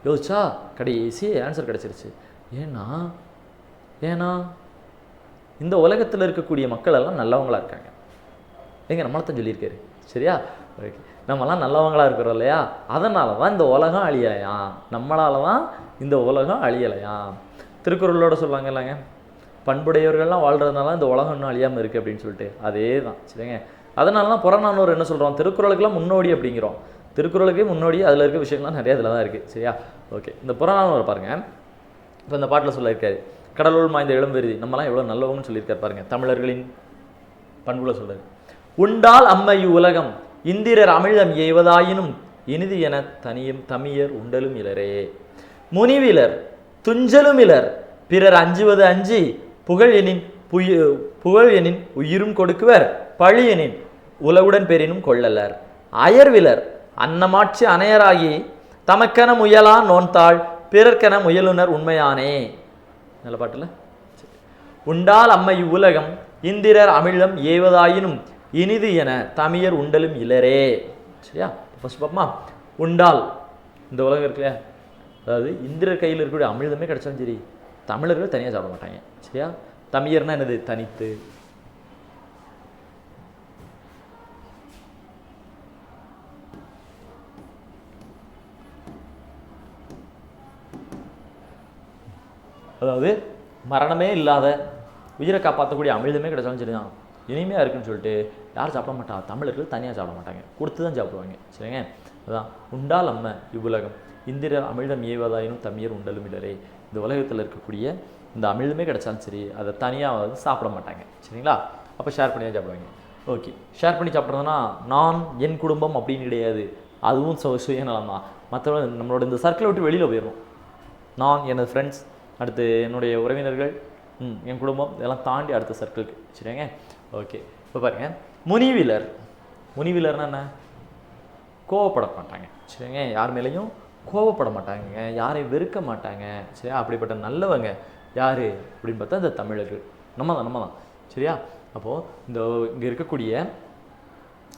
யோசிச்சா கடைசி ஆன்சர் கிடச்சிருச்சு. ஏன்னா இந்த உலகத்தில் இருக்கக்கூடிய மக்கள் எல்லாம் நல்லவங்களாக இருக்காங்க. நம்மளத்தான் சொல்லியிருக்காரு. சரியா? ஓகே, நம்மலாம் நல்லவங்களாக இருக்கிறோம் இல்லையா? அதனால தான் இந்த உலகம் அழியலையா, நம்மளால தான் இந்த உலகம் அழியலையா. திருக்குறளோட சொல்லுவாங்க இல்லைங்க, பண்புடையவர்கள்லாம் வாழ்கிறதுனால இந்த உலகம் இன்னும் அழியாமல் இருக்குது அப்படின்னு சொல்லிட்டு. அதே தான். சரிங்க? அதனால தான் புறநானூறு என்ன சொல்கிறோம், திருக்குறளுக்கெல்லாம் முன்னோடி அப்படிங்கிறோம். திருக்குறளுக்கே முன்னோடி, அதில் இருக்க விஷயங்கள்லாம் நிறையா இதில் தான் இருக்குது. சரியா? ஓகே, இந்த புறநானூறு பாருங்கள். இப்போ இந்த பாட்டில் சொல்லியிருக்காரு, கடலுள் மாய்ந்த இளம்பெருதி, நம்மலாம் எவ்வளோ நல்லவங்கன்னு சொல்லியிருக்காரு பாருங்க. தமிழர்களின் பண்புல சொல்றாரு. உண்டால் அம்மை உலகம் இந்திரர் அமிழ்தம் எய்வதாயினும் இனிது என தனியும் தமியர் உண்டலும் இலரே. முனிவிலர் துஞ்சலும் இலர் பிறர் அஞ்சுவது அஞ்சி புகழ் எனின் உயிரும் கொடுக்குவர் பழி எனின் உலகுடன் பெறினும் கொள்ளலர். அயர்விலர் அன்னமாட்சி அணையராகி தமக்கென முயலா நோன்தாள் பிறர்க்கென முயலுனர் உண்மையானே. நல்ல பாட்டுல. உண்டால் அம்மை உலகம் இந்திரர் அமிழ்தம் ஏவதாயினும் இனிது என தமியர் உண்டலும் இலரே. சரியா? ஃபர்ஸ்ட் பாப்பமா, உண்டால் இந்த உலகம் இருக்குல்ல, அதாவது இந்திரர் கையில் இருக்கக்கூடிய அமிழ்தமே கிடைச்சாலும் சரி தமிழர்கள் தனியாக சாப்பிட மாட்டாங்க. சரியா? தமியர்னா என்னது? தனித்து. அதாவது மரணமே இல்லாத உயிரை காப்பாற்றக்கூடிய அமிழ்தமே கிடைச்சாலும் சரி தான் இனிமையாக இருக்குன்னு சொல்லிட்டு யாரும் சாப்பிட மாட்டாங்க. தமிழர்கள் தனியாக சாப்பிட மாட்டாங்க, கொடுத்து தான் சாப்பிடுவாங்க. சரிங்க? அதுதான் உண்டால் அம்மை இவ்வுலகம் இந்திரர் அமிழ்தம் ஏவதாயினும் தமியர் உண்டலும் இல்லரே. இந்த உலகத்தில் இருக்கக்கூடிய இந்த அமிழ்தமே கிடைச்சாலும் சரி அதை தனியாக வந்து சாப்பிட மாட்டாங்க. சரிங்களா? அப்போ ஷேர் பண்ணி தான் சாப்பிடுவாங்க. ஓகே, ஷேர் பண்ணி சாப்பிட்றதுனா நான் என் குடும்பம் அப்படின்னு கிடையாது, அதுவும் சுயநலம் தான். மற்றவங்க நம்மளோட இந்த சர்க்கிளை விட்டு வெளியில் போயிடணும். நான், எனது ஃப்ரெண்ட்ஸ், அடுத்து என்னுடைய உறவினர்கள், என் குடும்பம், இதெல்லாம் தாண்டி அடுத்த சர்க்கிளுக்கு. சரிங்க? ஓகே, இப்போ பாருங்கள், முனிவிலர்னா என்ன? கோவப்பட மாட்டாங்க. சரிங்க? யார் மேலேயும் கோவப்பட மாட்டாங்க, யாரையும் வெறுக்க மாட்டாங்க. சரியா? அப்படிப்பட்ட நல்லவங்க யார் அப்படின்னு பார்த்தா இந்த தமிழர்கள். நம்ம தான். சரியா? அப்போது இந்த இங்கே இருக்கக்கூடிய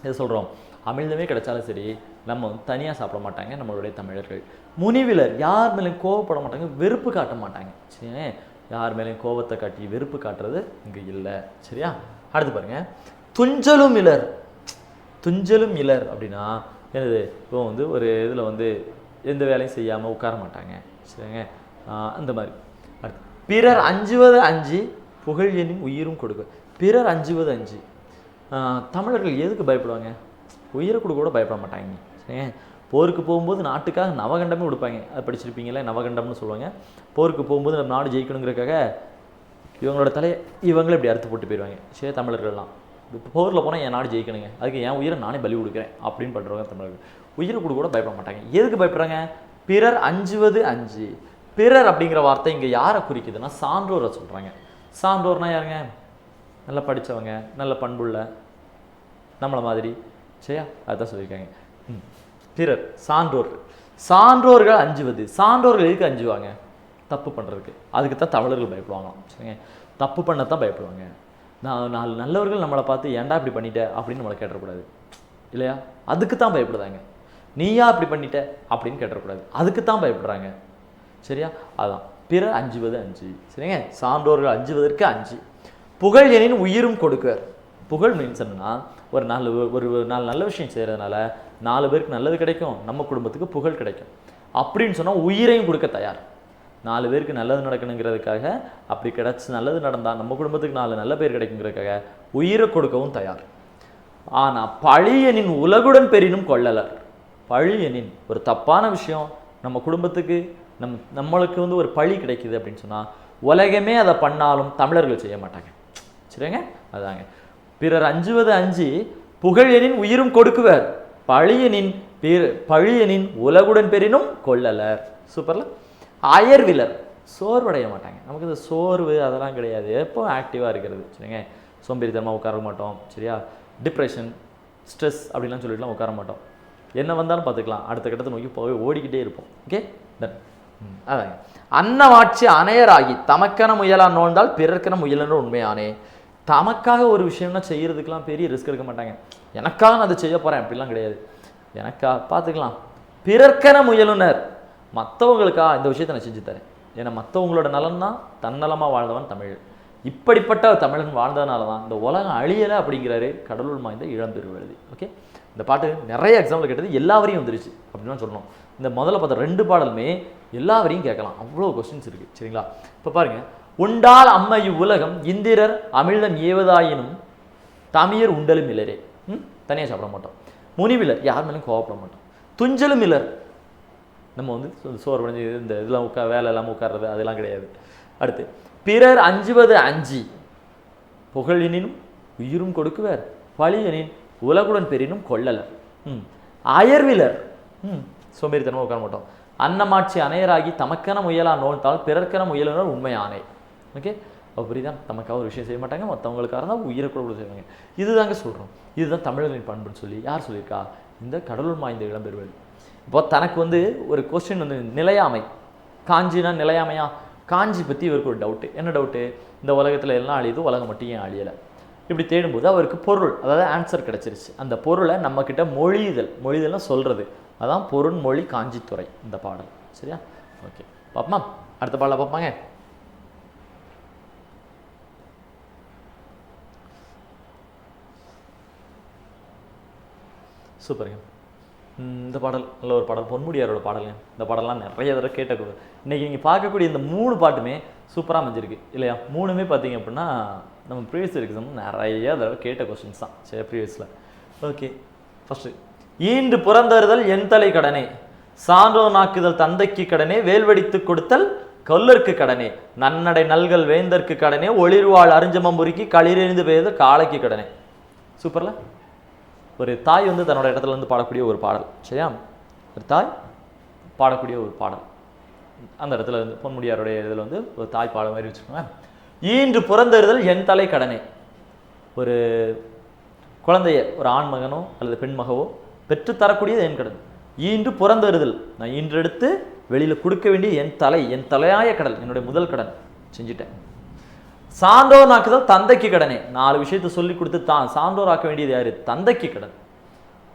இதை சொல்கிறோம், அமிழ்தமே கிடைச்சாலும் சரி நம்ம தனியாக சாப்பிட மாட்டாங்க நம்மளுடைய தமிழர்கள். முனிவிலர் யார் மேலேயும் கோவப்பட மாட்டாங்க, வெறுப்பு காட்ட மாட்டாங்க. சரியா? யார் மேலேயும் கோபத்தை காட்டி வெறுப்பு காட்டுறது இங்கே இல்லை. சரியா? அடுத்து பாருங்க, துஞ்சலும் இலர் அப்படின்னா என்னது? இப்போ வந்து ஒரு இதில் வந்து எந்த வேலையும் செய்யாமல் உட்கார மாட்டாங்க. சரிங்க? அந்த மாதிரி. அடுத்து பிறர் அஞ்சுவது அஞ்சு புகழ் எனின் உயிரும் கொடுக்க. பிறர் அஞ்சுவது அஞ்சு. தமிழர்கள் எதுக்கு பயப்படுவாங்க? உயிரை கொடுக்க கூட பயப்பட மாட்டாங்க. சரிங்க? போருக்கு போகும்போது நாட்டுக்காக நவகண்டமே கொடுப்பாங்க. அது படிச்சிருப்பீங்களே, நவகண்டம்னு சொல்லுவாங்க. போருக்கு போகும்போது நம்ம நாடு ஜெயிக்கணுங்கிறக்காக இவங்களோட தலையை இவங்களே இப்படி அறுத்து போட்டு போயிடுவாங்க. சரி, தமிழர்கள்லாம் போரில் போனால் என் நாடு ஜெயிக்கணுங்க, அதுக்கு என் உயிரை நானே பலி கொடுக்குறேன் அப்படின்னு பண்ணுறவங்க தமிழர்கள். உயிரை கொடுக்க கூட பயப்பட மாட்டாங்க. எதுக்கு பயப்படுறாங்க? பிறர் அஞ்சுவது அஞ்சு. பிறர் அப்படிங்கிற வார்த்தை இங்கே யாரை குறிக்குதுன்னா சான்றோரை சொல்கிறாங்க. சான்றோர்னா யாருங்க? நல்லா படித்தவங்க, நல்ல பண்புள்ள, நம்மளை மாதிரி. சரியா? அதுதான் சொல்லியிருக்காங்க. பிறர் சான்றோர். சான்றோர்கள் அஞ்சுவது. சான்றோர்கள் எதுக்கு அஞ்சுவாங்க? தப்பு பண்ணுறதுக்கு. அதுக்கு தான் தமிழர்கள் பயப்படுவாங்களாம். சரிங்க, தப்பு பண்ணத்தான் பயப்படுவாங்க. நாலு நல்லவர்கள் நம்மளை பார்த்து ஏன்டா இப்படி பண்ணிட்ட அப்படின்னு நம்மளை கேட்டக்கூடாது இல்லையா? அதுக்கு தான் பயப்படுதாங்க. நீயா இப்படி பண்ணிட்ட அப்படின்னு கேட்டக்கூடாது, அதுக்கு தான் பயப்படுறாங்க. சரியா? அதான் பிறர் அஞ்சுவது அஞ்சு. சரிங்க, சான்றோர்கள் அஞ்சுவதற்கு அஞ்சு. புகழ் எனின் உயிரும் கொடுக்குவார். புகழ் மீன்ஸ் என்னன்னா, ஒரு நாலு நல்ல விஷயம் செய்கிறதுனால 4 பேருக்கு நல்லது கிடைக்கும், நம்ம குடும்பத்துக்கு புகழ் கிடைக்கும் அப்படின்னு சொன்னால் உயிரையும் கொடுக்க தயார். 4 பேருக்கு நல்லது நடக்கணுங்கிறதுக்காக, அப்படி கிடச்சி நல்லது நடந்தால் நம்ம குடும்பத்துக்கு 4 நல்ல பேர் கிடைக்குங்கிறதுக்காக உயிரை கொடுக்கவும் தயார். ஆனால் பழியனின் உலகுடன் பெரினும் கொள்ளலர். பழியனின் ஒரு தப்பான விஷயம் நம்ம குடும்பத்துக்கு நம்மளுக்கு வந்து ஒரு பழி கிடைக்குது அப்படின்னு சொன்னால் உலகமே அதை பண்ணாலும் தமிழர்கள் செய்ய மாட்டாங்க. சரிங்க, அதாங்க பிறர் அஞ்சுவது அஞ்சு. புகழெனின் உயிரும் கொடுக்குவர், பழியனின் உலகுடன் பெரினும் கொள்ளலர். சூப்பர்ல. அயர்விலர், சோர்வடைய மாட்டாங்க. நமக்கு இந்த சோர்வு அதெல்லாம் கிடையாது, எப்போ ஆக்டிவாக இருக்கிறது. சரிங்க, சோம்பேறித்தனமாக உட்கார மாட்டோம். சரியா? டிப்ரெஷன், ஸ்ட்ரெஸ் அப்படின்லாம் சொல்லிட்டுலாம் உட்கார மாட்டோம். என்ன வந்தாலும் பார்த்துக்கலாம், அடுத்த கட்டத்தை நோக்கி போய் ஓடிக்கிட்டே இருப்போம். Okay, done. அதாங்க அன்னவாட்சி அணையராகி தமக்கென முயலா நோண்டால் பிறர்க்கென முயலன்ற உண்மையானே. தமக்காக ஒரு விஷயம்னா செய்யறதுக்கெல்லாம் பெரிய ரிஸ்க் எடுக்க மாட்டாங்க. எனக்காக நான் அதை செய்ய போகிறேன் அப்படிலாம் கிடையாது. எனக்கா பார்த்துக்கலாம். பிறர்க்கென முயலுனர், மற்றவங்களுக்கா இந்த விஷயத்தை நான் செஞ்சு தரேன். ஏன்னா மற்றவங்களோட நலன் தான் தன்னலமாக வாழ்ந்தவன் தமிழ். இப்படிப்பட்ட தமிழன் வாழ்ந்ததுனால தான் இந்த உலகம் அழியலை அப்படிங்கிறாரு கடலூர் மாய்ந்த இளம்பெருவழுதி. ஓகே, இந்த பாட்டு நிறைய எக்ஸாம்பிள் கேட்டது, எல்லாவரையும் வந்துருச்சு அப்படின்னு சொல்லணும். இந்த முதல்ல பார்த்த 2 பாடலுமே எல்லாவரையும் கேட்கலாம், அவ்வளோ கொஸ்டின்ஸ் இருக்குது. சரிங்களா? இப்போ பாருங்கள், உண்டால் அம்மை இவ்வுலகம் இந்திரர் அமிழ்தம் ஏவதாயினும் தமியர் உண்டலும் இல்லரே. தனியாக சாப்பிட மாட்டோம். முனிவிலர், யார் மேலும் கோவப்பட மாட்டோம். துஞ்சலும் இல்லர், நம்ம வந்து சோறு உடைஞ்சு இந்த இதெல்லாம் வேலை இல்லாமல் உட்கார்றது அதெல்லாம் கிடையாது. அடுத்து பிறர் அஞ்சுவது அஞ்சி புகழினும் உயிரும் கொடுக்குவர், பழியனின் உலகுடன் பெரினும் கொள்ளலர். அயர்விலர், சோம்பேறித்தனமாக உட்கார மாட்டோம். அன்னமாட்சி அணையராகி தமக்கென முயலா நோழ்த்தால் பிறர்க்கென முயலுனர் உண்மையானே. ஓகே, அப்போ புரியுதா? தமக்காக ஒரு விஷயம் செய்ய மாட்டாங்க, மற்றவங்களுக்காக தான் உயிரை கூட செய்வாங்க. இதுதாங்க சொல்கிறோம், இதுதான் தமிழர்களின் பண்புன்னு சொல்லி யார் சொல்லியிருக்கா? இந்த கடலூர் மாய்ந்த இளம்பெருவழுதி. இப்போ தனக்கு வந்து ஒரு கொஸ்டின் வந்து நிலையாமை, காஞ்சினா நிலையாமையா? காஞ்சி பற்றி இவருக்கு ஒரு டவுட்டு. என்ன டவுட்டு? இந்த உலகத்தில் எல்லாம் அழியுது, உலகம் மட்டும் ஏன் அழியலை? இப்படி தேடும்போது அவருக்கு பொருள், அதாவது ஆன்சர் கிடச்சிருச்சு. அந்த பொருளை நம்மக்கிட்ட மொழிதல்னு சொல்கிறது, அதான் பொருண்மொழி காஞ்சித்துறை இந்த பாடல். சரியா? ஓகே, பாப்பமா அடுத்த பாடலை பார்ப்பாங்க. சூப்பருங்க. இந்த பாடல் நல்ல ஒரு பாடல், பொன்முடியாரோட பாடலுங்க. இந்த பாடலாம் நிறைய தடவை கேட்டக்கூடாது. இன்றைக்கி நீங்கள் பார்க்கக்கூடிய இந்த 3 பாட்டுமே சூப்பராக அமைஞ்சிருக்கு இல்லையா? 3மே பார்த்தீங்க அப்படின்னா நம்ம ப்ரீவியஸ் எக்ஸாம் நிறைய தடவை கேட்ட கொஸ்டின்ஸ் தான். சரி, ப்ரீவியஸில். ஓகே, ஃபஸ்ட்டு ஈண்டு புறந்தறுதல் என் தலை கடனே, சான்றோர் நாக்குதல் தந்தைக்கு கடனே, வேல்வடித்து கொடுத்தல் கொல்லருக்கு கடனே, நன்னடை நல்கள் வேந்தற்கு கடனே, ஒளிர்வாள் அருஞ்சமம் முறுக்கி களிரெறிந்து பெய்த காளைக்கு கடனே. சூப்பர்ல. ஒரு தாய் வந்து தன்னோட இடத்துல இருந்து பாடக்கூடிய ஒரு பாடல். சரியா? ஒரு தாய் பாடக்கூடிய ஒரு பாடல். அந்த இடத்துல இருந்து பொன்முடியாருடைய இதில் வந்து ஒரு தாய் பாட மாதிரி வச்சுக்கோங்க. ஈன்று புறந்தறுதல் என் தலை கடனே. ஒரு குழந்தைய ஒரு ஆண் மகனோ அல்லது பெண் மகவோ பெற்று தரக்கூடியது என் கடன். ஈன்று புறந்தறுதல், நான் ஈன்றெடுத்து வெளியில் கொடுக்க வேண்டிய என் தலையாய கடல், என்னுடைய முதல் கடன் செஞ்சுட்டேன். சான்றோர் நாக்குதல் தந்தைக்கு கடனே. 4 விஷயத்தை சொல்லி கொடுத்து தான் சான்றோர் ஆக்க வேண்டியது யாரு? தந்தைக்கு கடன்.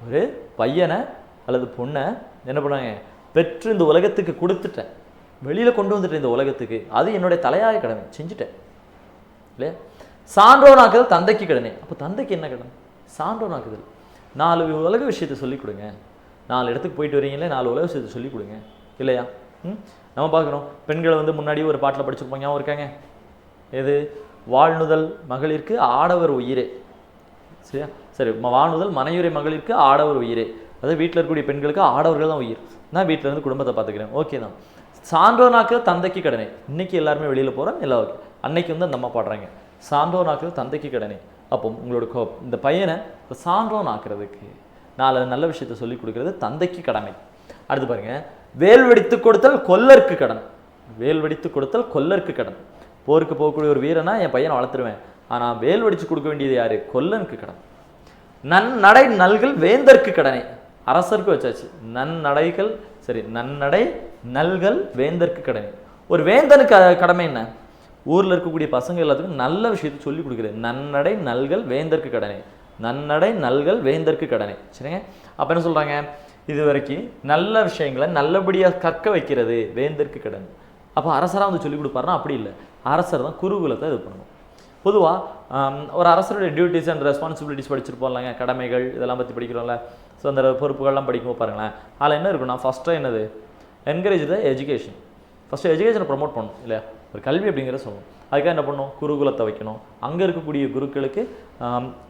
ஒரு பையனை அல்லது பொண்ணை என்ன பண்ணுவாங்க? பெற்று இந்த உலகத்துக்கு கொடுத்துட்டேன், வெளியில் கொண்டு வந்துட்டேன் இந்த உலகத்துக்கு, அது என்னுடைய தலையாய கடமை, செஞ்சுட்டேன் இல்லையா? சான்றோர் நாக்குதல் தந்தைக்கு கடனே. அப்போ தந்தைக்கு என்ன கடன்? சான்றோர் நாக்குதல். 4 உலக விஷயத்தை சொல்லிக் கொடுங்க. 4 இடத்துக்கு போயிட்டு வரீங்களே, 4 உலக விஷயத்தை சொல்லிக் கொடுங்க இல்லையா? நம்ம பார்க்குறோம், பெண்களை வந்து முன்னாடியே ஒரு பாட்டில் படிச்சிருப்பாங்க, ஞாபகம் இருக்காங்க? எது? வாழ்நுதல் மகளிருக்கு ஆடவர் உயிரே. சரியா? சரி, வாழ்நுதல் மனையுரை மகளிருக்கு ஆடவர் உயிரே. அதாவது வீட்டில் இருக்கக்கூடிய பெண்களுக்கு ஆடவர்கள் தான் உயிர். நான் வீட்டில் இருந்து குடும்பத்தை பார்த்துக்கிறேன், ஓகே தான். சான்றோர் நாக்கு தந்தைக்கு கடனே. இன்னைக்கு எல்லாருமே வெளியில் போகிறோம், எல்லாம் ஓகே. அன்னைக்கு வந்து அந்த அம்மா பாடுறாங்க, சான்றோர் நாக்கு தந்தைக்கு கடனே. அப்போ உங்களோட இந்த பையனை சான்றோன் ஆக்குறதுக்கு 4 நல்ல விஷயத்த சொல்லி கொடுக்கறது தந்தைக்கு கடமை. அடுத்து பாருங்க, வேல்வடித்து கொடுத்தல் கொல்லருக்கு கடன். வேல்வடித்து கொடுத்தல் கொல்லருக்கு கடன். போருக்கு போகக்கூடிய ஒரு வீரனா என் பையனை வளர்த்துருவேன், ஆனால் வேல் வடித்து கொடுக்க வேண்டியது யாரு? கொல்லனுக்கு கடன். நன்னடை நல்கள் வேந்தற்கு கடனே. அரசருக்கு வச்சாச்சு, நன்னடைகள் சரி, நன்னடை நல்கல் வேந்தற்கு கடமை. ஒரு வேந்தனுக்கு கடமை என்ன? ஊரில் இருக்கக்கூடிய பசங்க எல்லாத்துக்கும் நல்ல விஷயத்தை சொல்லி கொடுக்குறது. நன்னடை நல்கல் வேந்தற்கு கடனை, நன்னடை நல்கல் வேந்தற்கு கடனை. சரிங்க, அப்போ என்ன சொல்கிறாங்க? இது வரைக்கும் நல்ல விஷயங்களை நல்லபடியாக கற்க வைக்கிறது வேந்தற்கு கடன். அப்போ அரசராக வந்து சொல்லிக் கொடுப்பாருன்னா அப்படி இல்லை, அரசர் தான் குருகுலத்தை இது பண்ணணும். பொதுவாக ஒரு அரசருடைய டியூட்டிஸ் அண்ட் ரெஸ்பான்சிபிலிட்டிஸ் படிச்சிருப்போம்லங்க, கடமைகள் இதெல்லாம் பற்றி படிக்கிறோம்ல. ஸோ அந்த பொறுப்புகள்லாம் படிக்கும்போது பாருங்களேன், அதில் என்ன இருக்குன்னா, ஃபஸ்ட்டாக என்னது? Encourage the education. ஃபஸ்ட்டு எஜுகேஷனை ப்ரொமோட் பண்ணணும் இல்லையா? ஒரு கல்வி அப்படிங்கிறத சொல்லணும். அதுக்காக என்ன பண்ணணும்? குருகுலத்தை வைக்கணும். அங்கே இருக்கக்கூடிய குருக்களுக்கு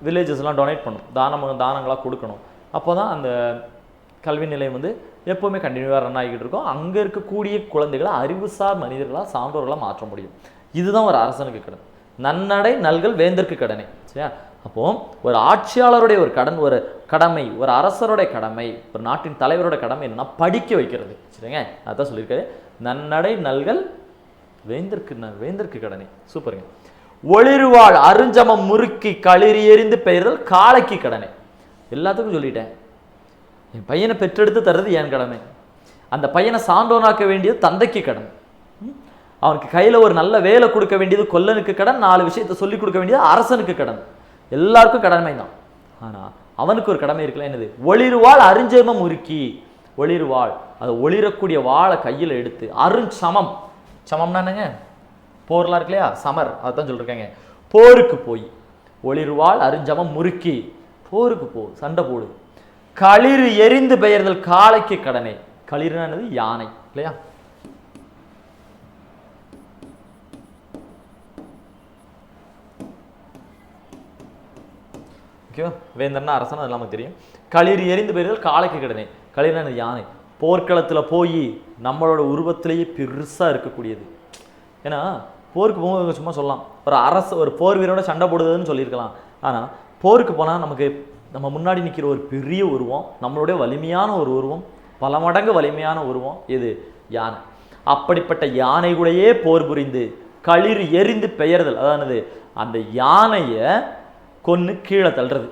வில்லேஜஸ்லாம் டொனேட் பண்ணணும், தானங்களாக கொடுக்கணும். அப்போ தான் அந்த கல்வி நிலையம் வந்து எப்போவுமே கண்டினியூவாக ரன் ஆகிக்கிட்டு இருக்கும். அங்கே இருக்கக்கூடிய குழந்தைகளை அறிவுசார் மனிதர்களாக சான்றோர்களாக மாற்ற முடியும். இதுதான் ஒரு அரசனுக்கு கடன். நன்னடை நல்கல் வேந்தற்கு கடனை. சரியா? அப்போ ஒரு ஆட்சியாளருடைய ஒரு கடன், ஒரு கடமை, ஒரு அரசருடைய கடமை, ஒரு நாட்டின் தலைவரோட கடமை என்னன்னா படிக்க வைக்கிறது. சரிங்க, அதான் சொல்லியிருக்காரு, நன்னடை நல்கல் வேந்தற்கு கடனை. சூப்பருங்க. ஒளிர்வாள் அருஞ்சமம் முறுக்கி களிரி எறிந்து பெயர்தல் காளைக்கு கடனை. எல்லாத்துக்கும் சொல்லிட்டேன். என் பையனை பெற்றெடுத்து தர்றது என் கடமை. அந்த பையனை சான்றோனாக்க வேண்டியது தந்தைக்கு கடன். அவனுக்கு கையில் ஒரு நல்ல வேலை கொடுக்க வேண்டியது கொல்லனுக்கு கடன். 4 விஷயத்தை சொல்லிக் கொடுக்க வேண்டியது அரசனுக்கு கடன். எல்லாருக்கும் கடமை தான். ஆனால் அவனுக்கு ஒரு கடமை இருக்குல்ல, என்னது? ஒளிர்வாள் அருஞ்சமம் முறுக்கி. ஒளிர்வாள், அது ஒளிரக்கூடிய வாழை கையில் எடுத்து, அருஞ்சமம், சமம்னா என்னங்க? போர்லாம் இருக்கு இல்லையா, சமர், அதுதான் சொல்லிருக்காங்க. போருக்கு போய் ஒளிர்வாள் அருஞ்சமம் முறுக்கி போருக்கு போ, சண்டை போடு. களிறு எரிந்து பெயர்தல் காளைக்கு கடனை. களிறுனானது யானை இல்லையா? ஓகேவா? வேந்தர்னா அரசன், அது நமக்கு தெரியும். களிறு எரிந்து பெயர்தல் காளைக்கு கடனை. களிறுனானது யானை. போர்க்களத்தில் போய் நம்மளோட உருவத்திலேயே பெருசாக இருக்கக்கூடியது. ஏன்னா போருக்கு போகும்போது சும்மா சொல்லலாம், ஒரு போர் வீரோட சண்டை போடுதுன்னு சொல்லியிருக்கலாம். ஆனால் போருக்கு போனால் நமக்கு நம்ம முன்னாடி நிற்கிற ஒரு பெரிய உருவம், நம்மளுடைய வலிமையான ஒரு உருவம், பல மடங்கு வலிமையான உருவம் எது? யானை. அப்படிப்பட்ட யானை கூடயே போர் புரிந்து களிறு எரிந்து பெயர்தல், அதானது அந்த யானையை கொன்று கீழே தள்ளுறது.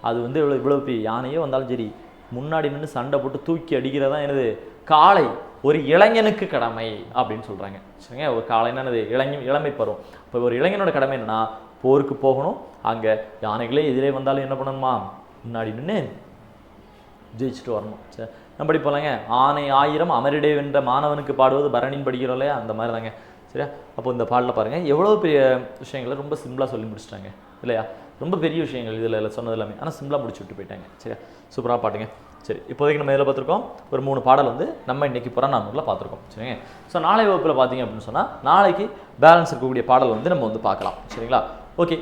அது வந்து இவ்வளோ பெரிய யானையே வந்தாலும் சரி, முன்னாடி நின்று சண்டை போட்டு தூக்கி அடிக்கிறதா என்னது? காளை ஒரு இளைஞனுக்கு கடமை அப்படின்னு சொல்கிறாங்க. சரிங்க, ஒரு காளைன்னா என்னது? இளமை பருவம். இப்போ ஒரு இளைஞனோட கடமை என்னன்னா, போருக்கு போகணும். அங்கே யானைகளே எதிரே வந்தாலும் என்ன பண்ணணுமா? முன்னாடி நின்று ஜெயிச்சுட்டு வரணும். சரி, நம்ம படி போகலாங்க. ஆனை 1000 அமரிடே வென்ற மாணவனுக்கு பாடுவது பரணின்னு படிக்கிறோம் இல்லையா, அந்த மாதிரி தாங்க. சரியா? அப்போ இந்த பாடலில் பாருங்கள், எவ்வளோ பெரிய விஷயங்களை ரொம்ப சிம்பிளாக சொல்லி முடிச்சிட்டாங்க இல்லையா? ரொம்ப பெரிய விஷயங்கள் இதில் சொன்னது எல்லாமே, ஆனால் சிம்பிளாக முடிச்சு விட்டு போயிட்டாங்க. சரியா? சூப்பராக பாட்டுங்க. சரி, இப்போதைக்கு நம்ம இதில் பார்த்துருக்கோம் ஒரு 3 பாடல் வந்து நம்ம இன்றைக்கி புறநானூரில் பார்த்துருக்கோம். சரிங்க. ஸோ நாளை வகுப்பில் பார்த்தீங்க அப்படின்னு சொன்னால் நாளைக்கு பேலன்ஸ் இருக்கக்கூடிய பாடல் வந்து நம்ம வந்து பார்க்கலாம். சரிங்களா? ஓகே,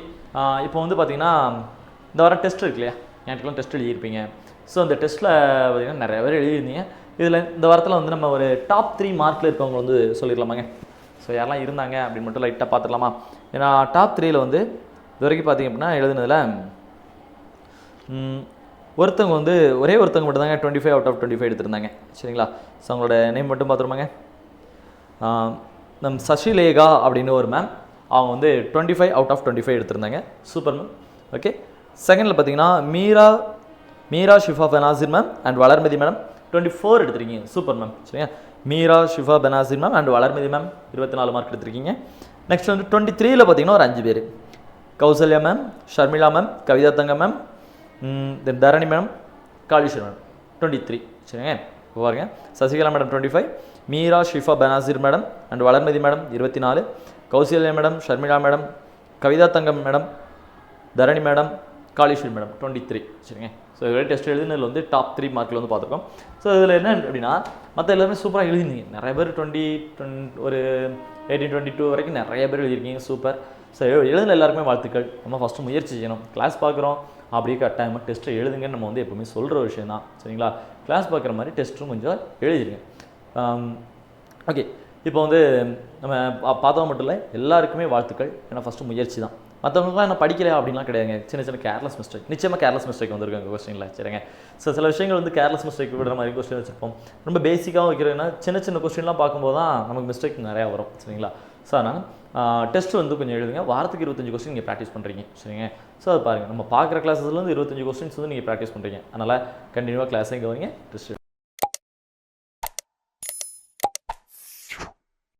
இப்போ வந்து பார்த்திங்கன்னா இந்த வாரம் டெஸ்ட் இருக்கு இல்லையா, ஞாயிற்றுக்கிழமை டெஸ்ட் எழுதியிருப்பீங்க. ஸோ அந்த டெஸ்ட்டில் பார்த்திங்கன்னா நிறைய பேர் எழுதியிருந்தீங்க. இதில் இந்த வாரத்தில் வந்து நம்ம ஒரு டாப் 3 மார்க்கில் இருக்கவங்க வந்து சொல்லிடலாமாங்க. ஸோ யாரெல்லாம் இருந்தாங்க அப்படின்னு மட்டும் லைட்டாக பார்த்துடலாமா? ஏன்னா டாப் 3ல் வந்து இது வரைக்கும் பார்த்திங்க அப்படின்னா எழுதுனதில் ஒருத்தவங்க வந்து ஒரே ஒருத்தவங்க மட்டும் தாங்க 25 out of 25 எடுத்திருந்தாங்க. சரிங்களா? ஸோ அவங்களோட நேம் மட்டும் பார்த்துருமாங்க. நம் சசிலேகா அப்படின்னு ஒரு மேம், அவங்க வந்து 25 out of 25 எடுத்திருந்தாங்க. Super ma'am. ஓகே, செகண்டில் பார்த்தீங்கன்னா Meera Shifa Benazir ma'am and Valarmathi madam 24 எடுத்திருக்கீங்க. Super ma'am. சரியா? Meera Shifa Benazir ma'am and Valarmathi ma'am 24 mark எடுத்திருக்கீங்க. நெக்ஸ்ட் வந்து 23ல் பார்த்தீங்கன்னா ஒரு 5 பேர், கௌசல்யா மேம், ஷர்மிளா மேம், கவிதா தங்க மேம், தென் தரணி மேடம், காளீஸ்வர் மேடம் 23. சரிங்க, இப்போ பாருங்க, Sasikala madam 25, Meera Shifa Benazir madam and Valarmathi madam 24, Kausalya madam, Sharmila madam, Kavitha Thangam madam, Dharani madam, Kaleeswar madam 23. சரிங்க. ஸோ இதில் டெஸ்ட் எழுதுனதில் வந்து டாப் 3 மார்க்கில் வந்து பார்த்துருக்கோம். ஸோ இதில் என்ன அப்படின்னா மற்ற எல்லாருமே சூப்பராக எழுதிருந்தீங்க. நிறைய பேர் 20 ஒரு 18 22 வரைக்கும் நிறைய பேர் எழுதியிருக்கீங்க. சூப்பர். ஸோ எழுதுன எல்லாருக்குமே வாழ்த்துக்கள். நம்ம ஃபஸ்ட்டு முயற்சி செய்யணும். கிளாஸ் பார்க்குறோம் அப்படியே கட்டாயமாக டெஸ்ட்டை எழுதுங்கன்னு நம்ம வந்து எப்போவுமே சொல்கிற விஷயம் தான். சரிங்களா? கிளாஸ் பார்க்குற மாதிரி டெஸ்ட்டும் கொஞ்சம் எழுதிருங்க. ஓகே, இப்போ வந்து நம்ம பார்த்தோம் மட்டும் இல்லை, எல்லாருக்குமே வாழ்த்துக்கள். ஏன்னா ஃபஸ்ட்டு முயற்சி தான். மற்றவங்களுக்குலாம் என்ன படிக்கலையா அப்படின்லாம் கிடையாதுங்க. சின்ன கேர்லெஸ் மிஸ்டேக், நிச்சயமாக கேர்லெஸ் மிஸ்டேக் வந்திருக்காங்க கொஸ்டினில். சரிங்க. ஸோ சில விஷயங்கள் வந்து கேர்லெஸ் மிஸ்டேக் விடுற மாதிரி கொஸ்டின் வச்சுருப்போம். ரொம்ப பேசிக்காக வைக்கிறதுனா சின்ன கொஸ்டின்லாம் பார்க்கும்போது தான் நமக்கு மிஸ்டேக் நிறையா வரும். சரிங்களா? ஸோ அதனால் டெஸ்ட் வந்து கொஞ்சம் எழுதுங்க. வாரத்துக்கு 25 கொஸ்டின் நீங்கள் ப்ராக்டிஸ் பண்ணுறீங்க. சரிங்க. ஸோ அது பாருங்கள், நம்ம பார்க்குற கிளாஸஸ்லேருந்து 25 கொஸ்டின்ஸ் வந்து நீங்கள் ப்ராக்டிஸ் பண்ணுறீங்க. அதனால் கண்டினியூவாக கிளாஸையும் கவனிங்க, டெஸ்ட்